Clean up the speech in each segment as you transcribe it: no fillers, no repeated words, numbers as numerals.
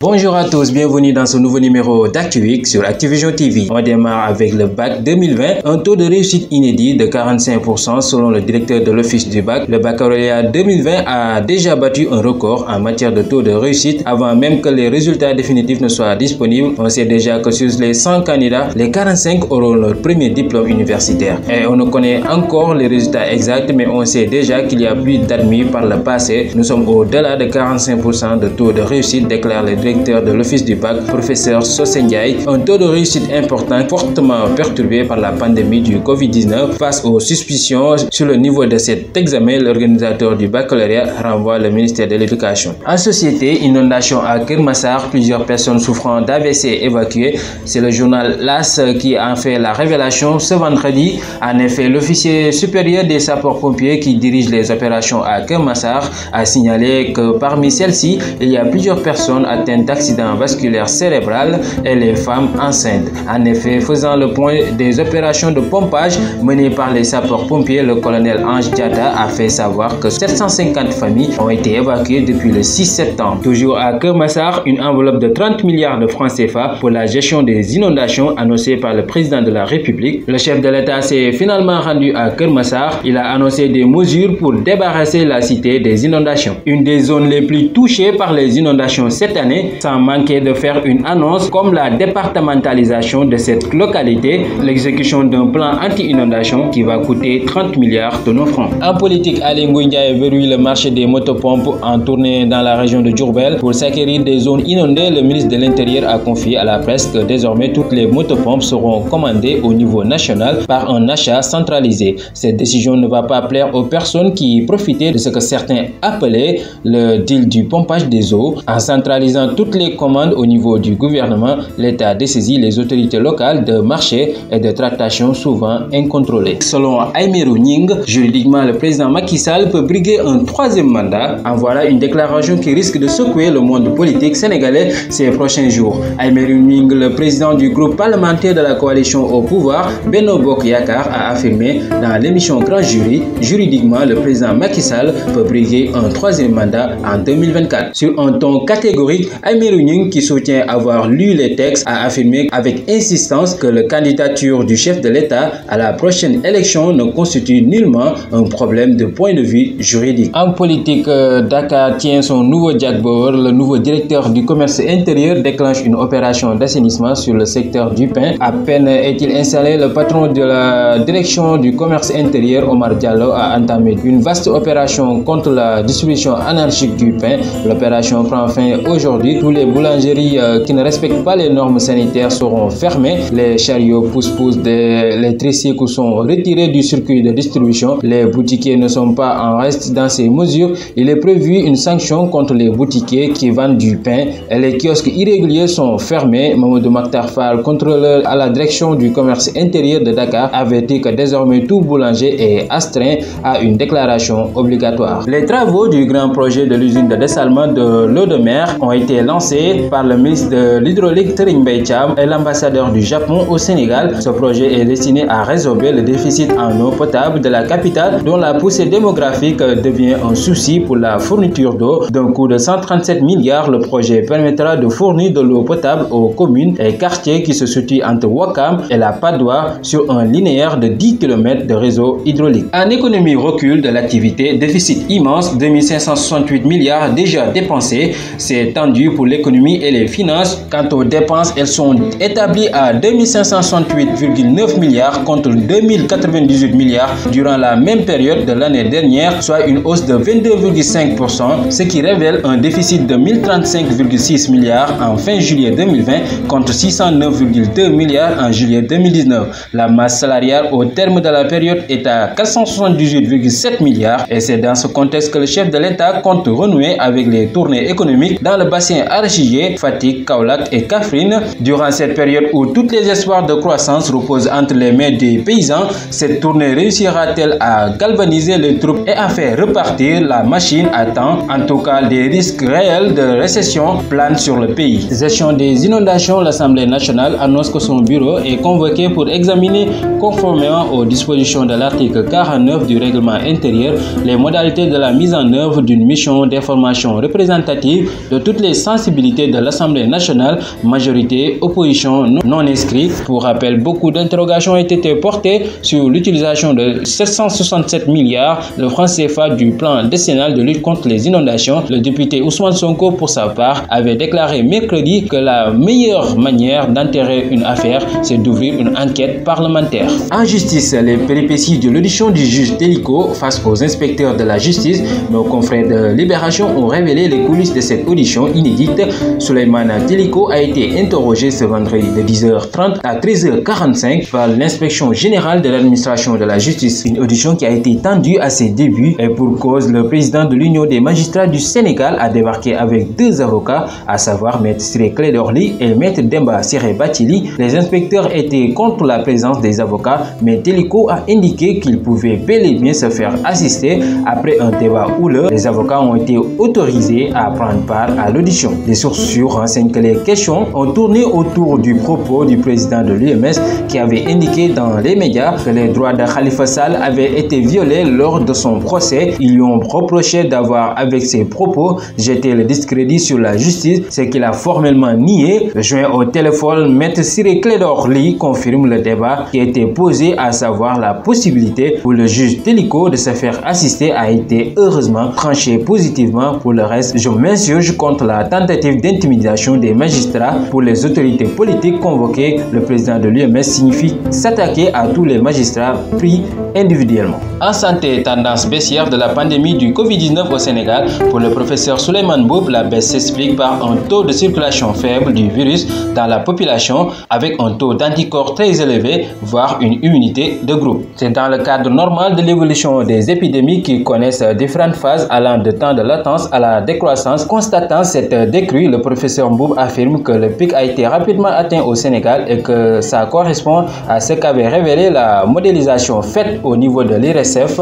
Bonjour à tous, bienvenue dans ce nouveau numéro d'ActuWeek sur Activision TV. On démarre avec le bac 2020, un taux de réussite inédit de 45% selon le directeur de l'office du bac. Le baccalauréat 2020 a déjà battu un record en matière de taux de réussite avant même que les résultats définitifs ne soient disponibles. On sait déjà que sur les 100 candidats, les 45 auront leur premier diplôme universitaire. Et on ne connaît encore les résultats exacts, mais on sait déjà qu'il y a plus d'admis par le passé. Nous sommes au-delà de 45% de taux de réussite, déclare le directeur de l'office du bac, professeur Socé Ndiaye. Un taux de réussite important, fortement perturbé par la pandémie du Covid-19. Face aux suspicions sur le niveau de cet examen, l'organisateur du baccalauréat renvoie le ministère de l'Éducation. En société, inondation à Keur Massar, plusieurs personnes souffrant d'AVC évacuées. C'est le journal LAS qui en fait la révélation ce vendredi. En effet, l'officier supérieur des sapeurs-pompiers qui dirige les opérations à Keur Massar a signalé que parmi celles-ci, il y a plusieurs personnes atteintes d'accidents vasculaires cérébrales et les femmes enceintes. En effet, faisant le point des opérations de pompage menées par les sapeurs-pompiers, le colonel Ange Diatta a fait savoir que 750 familles ont été évacuées depuis le 6 septembre. Toujours à Keur Massar, une enveloppe de 30 milliards de francs CFA pour la gestion des inondations annoncée par le président de la République. Le chef de l'État s'est finalement rendu à Keur Massar. Il a annoncé des mesures pour débarrasser la cité des inondations. Une des zones les plus touchées par les inondations cette année, sans manquer de faire une annonce comme la départementalisation de cette localité, l'exécution d'un plan anti-inondation qui va coûter 30 milliards de nos francs. En politique, Aly Ngouille Ndiaye verrouille le marché des motopompes en tournée dans la région de Diourbel. Pour s'acquérir des zones inondées, le ministre de l'Intérieur a confié à la presse que désormais toutes les motopompes seront commandées au niveau national par un achat centralisé. Cette décision ne va pas plaire aux personnes qui profitaient de ce que certains appelaient le deal du pompage des eaux. En centralisant toutes les commandes au niveau du gouvernement, l'État dessaisit les autorités locales de marché et de tractation souvent incontrôlées. Selon Aymérou Gningue, juridiquement, le président Macky Sall peut briguer un troisième mandat. En voilà une déclaration qui risque de secouer le monde politique sénégalais ces prochains jours. Aymérou Gningue, le président du groupe parlementaire de la coalition au pouvoir, Benno Bokk Yakaar, a affirmé dans l'émission Grand Jury, juridiquement, le président Macky Sall peut briguer un troisième mandat en 2024. Sur un ton catégorique, Aymérou Gningue, qui soutient avoir lu les textes, a affirmé avec insistance que la candidature du chef de l'État à la prochaine élection ne constitue nullement un problème de point de vue juridique. En politique, Dakar tient son nouveau Jack Bauer. Le nouveau directeur du commerce intérieur déclenche une opération d'assainissement sur le secteur du pain. À peine est-il installé, le patron de la direction du commerce intérieur, Omar Diallo, a entamé une vaste opération contre la distribution anarchique du pain. L'opération prend fin aujourd'hui. Tous les boulangeries qui ne respectent pas les normes sanitaires seront fermées. Les chariots pousse-pousse les tricycles sont retirés du circuit de distribution. Les boutiquiers ne sont pas en reste dans ces mesures. Il est prévu une sanction contre les boutiquiers qui vendent du pain. Et les kiosques irréguliers sont fermés. Mamadou Makhtar Fall, contrôleur à la direction du commerce intérieur de Dakar, avertit que désormais tout boulanger est astreint à une déclaration obligatoire. Les travaux du grand projet de l'usine de dessalement de l'eau de mer ont été lancés par le ministre de l'Hydraulique Serigne Mbaye Thiam et l'ambassadeur du Japon au Sénégal. Ce projet est destiné à résorber le déficit en eau potable de la capitale, dont la poussée démographique devient un souci pour la fourniture d'eau. D'un coût de 137 milliards, le projet permettra de fournir de l'eau potable aux communes et quartiers qui se situent entre Ouakam et la Padoue sur un linéaire de 10 km de réseau hydraulique. En économie, recul de l'activité, déficit immense, 2568 milliards déjà dépensés. C'est tendu pour l'économie et les finances. Quant aux dépenses, elles sont établies à 2568,9 milliards contre 2098 milliards durant la même période de l'année dernière, soit une hausse de 22,5%, ce qui révèle un déficit de 1035,6 milliards en fin juillet 2020 contre 609,2 milliards en juillet 2019. La masse salariale au terme de la période est à 478,7 milliards et c'est dans ce contexte que le chef de l'État compte renouer avec les tournées économiques dans le bassin bassins arachidiers, Fatick, Kaolack et Kaffrine. Durant cette période où tous les espoirs de croissance reposent entre les mains des paysans, cette tournée réussira-t-elle à galvaniser les troupes et à faire repartir la machine à temps? En tout cas, des risques réels de récession planent sur le pays. Gestion des inondations, l'Assemblée nationale annonce que son bureau est convoqué pour examiner, conformément aux dispositions de l'article 49 du règlement intérieur, les modalités de la mise en œuvre d'une mission d'information représentative de toutes les sensibilités de l'Assemblée nationale, majorité, opposition, non inscrits. Pour rappel, beaucoup d'interrogations ont été portées sur l'utilisation de 767 milliards de francs CFA du plan décennal de lutte contre les inondations. Le député Ousmane Sonko, pour sa part, avait déclaré mercredi que la meilleure manière d'enterrer une affaire, c'est d'ouvrir une enquête parlementaire. En justice, les péripéties de l'audition du juge Téliko face aux inspecteurs de la justice, nos confrères de Libération ont révélé les coulisses de cette audition inédite. Souleymane Téliko a été interrogé ce vendredi de 10h30 à 13h45 par l'inspection générale de l'administration de la justice. Une audition qui a été tendue à ses débuts et pour cause, le président de l'Union des magistrats du Sénégal a débarqué avec deux avocats, à savoir Maître Ciré Clédor Ly et Maître Demba Ciré Bathily. Les inspecteurs étaient contre la présence des avocats, mais Téliko a indiqué qu'il pouvait bel et bien se faire assister. Après un débat houleux, les avocats ont été autorisés à prendre part à l'audition. Les sources sûres renseignent que les questions ont tourné autour du propos du président de l'UMS qui avait indiqué dans les médias que les droits de Khalifa Sall avaient été violés lors de son procès. Ils lui ont reproché d'avoir, avec ses propos, jeté le discrédit sur la justice, ce qu'il a formellement nié. Joint au téléphone, Maître Ciré Clédor Ly confirme le débat qui a été posé, à savoir la possibilité pour le juge Téliko de se faire assister a été heureusement tranché positivement. Pour le reste, je m'insurge contre la tentative d'intimidation des magistrats. Pour les autorités politiques convoquées, le président de l'UMS signifie s'attaquer à tous les magistrats pris individuellement. En santé, tendance baissière de la pandémie du Covid-19 au Sénégal. Pour le professeur Souleymane Mboup, la baisse s'explique par un taux de circulation faible du virus dans la population avec un taux d'anticorps très élevé, voire une immunité de groupe. C'est dans le cadre normal de l'évolution des épidémies qui connaissent différentes phases allant de temps de latence à la décroissance. Constatant cette décrue, le professeur Mboup affirme que le pic a été rapidement atteint au Sénégal et que ça correspond à ce qu'avait révélé la modélisation faite au niveau de l'IRSF.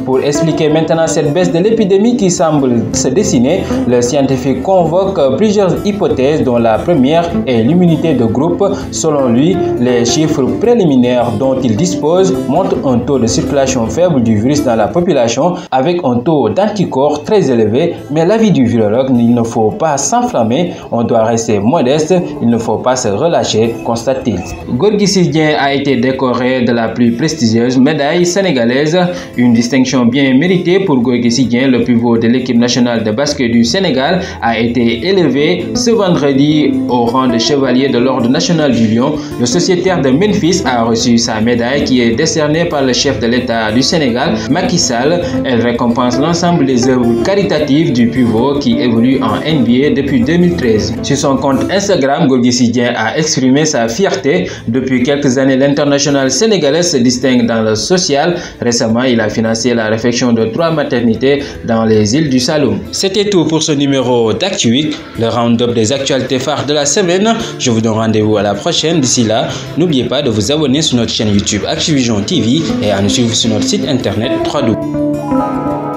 Pour expliquer maintenant cette baisse de l'épidémie qui semble se dessiner, le scientifique convoque plusieurs hypothèses dont la première est l'immunité de groupe. Selon lui, les chiffres préliminaires dont il dispose montrent un taux de circulation faible du virus dans la population avec un taux d'anticorps très élevé, mais l'avis du virologue, il ne faut pas s'enflammer, on doit rester modeste, il ne faut pas se relâcher, constate-t-il. Gorgui Sy Dieng a été décoré de la plus prestigieuse médaille sénégalaise, une distinction bien méritée pour Gorgui Sy Dieng. Le pivot de l'équipe nationale de basket du Sénégal a été élevé ce vendredi au rang de chevalier de l'ordre national du Lion. Le sociétaire de Memphis a reçu sa médaille qui est décernée par le chef de l'État du Sénégal, Macky Sall. Elle récompense l'ensemble des œuvres caritatives du pivot qui évolue en NBA depuis 2013. Sur son compte Instagram, Gorgui Sy Dieng a exprimé sa fierté. Depuis quelques années, l'international sénégalais se distingue dans le social. Récemment, il a financé la réfection de 3 maternités dans les îles du Saloum. C'était tout pour ce numéro d'ActuWeek, le round-up des actualités phares de la semaine. Je vous donne rendez-vous à la prochaine. D'ici là, n'oubliez pas de vous abonner sur notre chaîne YouTube Activision TV et à nous suivre sur notre site internet www.